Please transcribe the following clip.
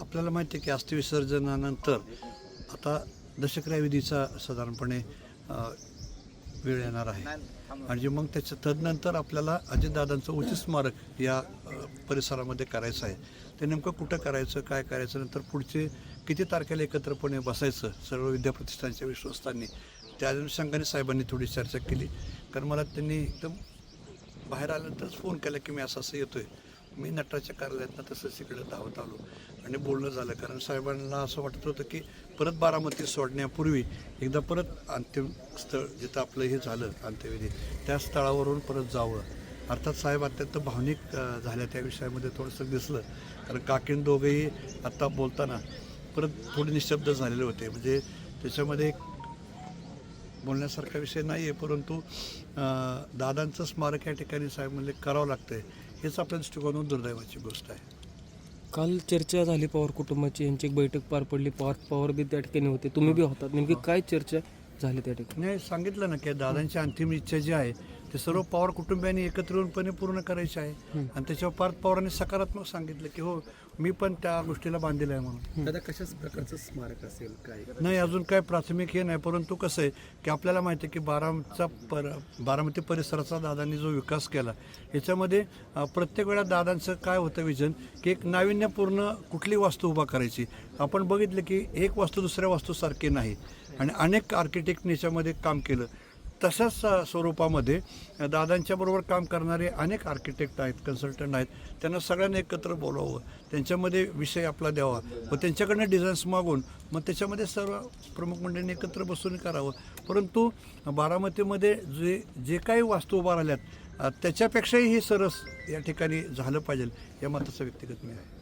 आपल्याला माहिती आहे की अस्थिविसर्जनानंतर आता दशक्रियाविधीचा साधारणपणे वेळ येणार आहे आणि मग त्याच्या तदनंतर आपल्याला अजितदादांचं उचित स्मारक या परिसरामध्ये करायचं आहे. ते नेमकं कुठं करायचं, काय करायचं, नंतर पुढचे किती तारखेला एकत्रपणे बसायचं सर्व विद्याप्रतिष्ठानच्या विश्वस्तांनी, त्या अनुषंगाने साहेबांनी थोडी चर्चा केली. कारण मला त्यांनी एकदम बाहेर आल्यानंतरच फोन केला की मी असं येतो आहे. मी नटराजच्या कार्यालयातनं तसंच इकडं धावत आलो आणि बोलणं झालं. कारण साहेबांना असं वाटत होतं की परत बारामती सोडण्यापूर्वी एकदा परत अंतिम स्थळ जिथं आपलं हे झालं अंत्यविधी त्या स्थळावरून परत जावं. अर्थात साहेब अत्यंत भावनिक झाल्या त्या विषयामध्ये थोडंसं दिसलं. कारण काकीन दोघंही आत्ता बोलताना परत थोडे निशब्द झालेले होते. म्हणजे त्याच्यामध्ये एक बोलण्यासारखा विषय नाही आहे, परंतु दादांचं स्मारक या ठिकाणी साहेब म्हणले करावं लागतं आहे. हेच आपल्या दृष्टिकोनातून दुर्दैवाची गोष्ट आहे. काल चर्चा झाली पवार कुटुंबाची, यांची एक बैठक पार पडली. पवार बी त्या ठिकाणी होते, तुम्ही बी होतात. नेमकी काय चर्चा झाली त्या ठिकाणी? नाही, सांगितलं ना की दादांची अंतिम इच्छा जी आहे ते सर्व पवार कुटुंबियांनी एकत्र येऊनपणे पूर्ण करायची आहे. आणि त्याच्यावर पार्थ पवारांनी सकारात्मक सांगितलं की हो मी पण त्या गोष्टीला बांधलेलं आहे म्हणून. दादा कशाच प्रकारचं स्मारक असेल काय? नाही, अजून काय प्राथमिक हे नाही, परंतु कसं आहे की आपल्याला माहिती आहे की बारामती परिसराचा दादांनी जो विकास केला ह्याच्यामध्ये प्रत्येक वेळा दादांचं काय होतं विजन की एक नाविन्यपूर्ण कुठली वास्तू उभा करायची. आपण बघितलं की एक वास्तू दुसऱ्या वास्तूसारखी नाही आणि अनेक आर्किटेक्टने याच्यामध्ये काम केलं. तशाच स्वरूपामध्ये दादांच्या बरोबर काम करणारे अनेक आर्किटेक्ट आहेत, कन्सल्टंट आहेत. त्यांना सगळ्यांना एकत्र बोलावं, त्यांच्यामध्ये विषय आपला द्यावा व त्यांच्याकडनं डिझाईन्स मागून मग त्याच्यामध्ये सर्व प्रमुख मंडळींनी एकत्र बसून करावं. परंतु बारामतीमध्ये जे काही वास्तू उभा राहिल्यात त्याच्यापेक्षाही हे सरस या ठिकाणी झालं पाहिजे या मताचा व्यक्तिगत मी आहे.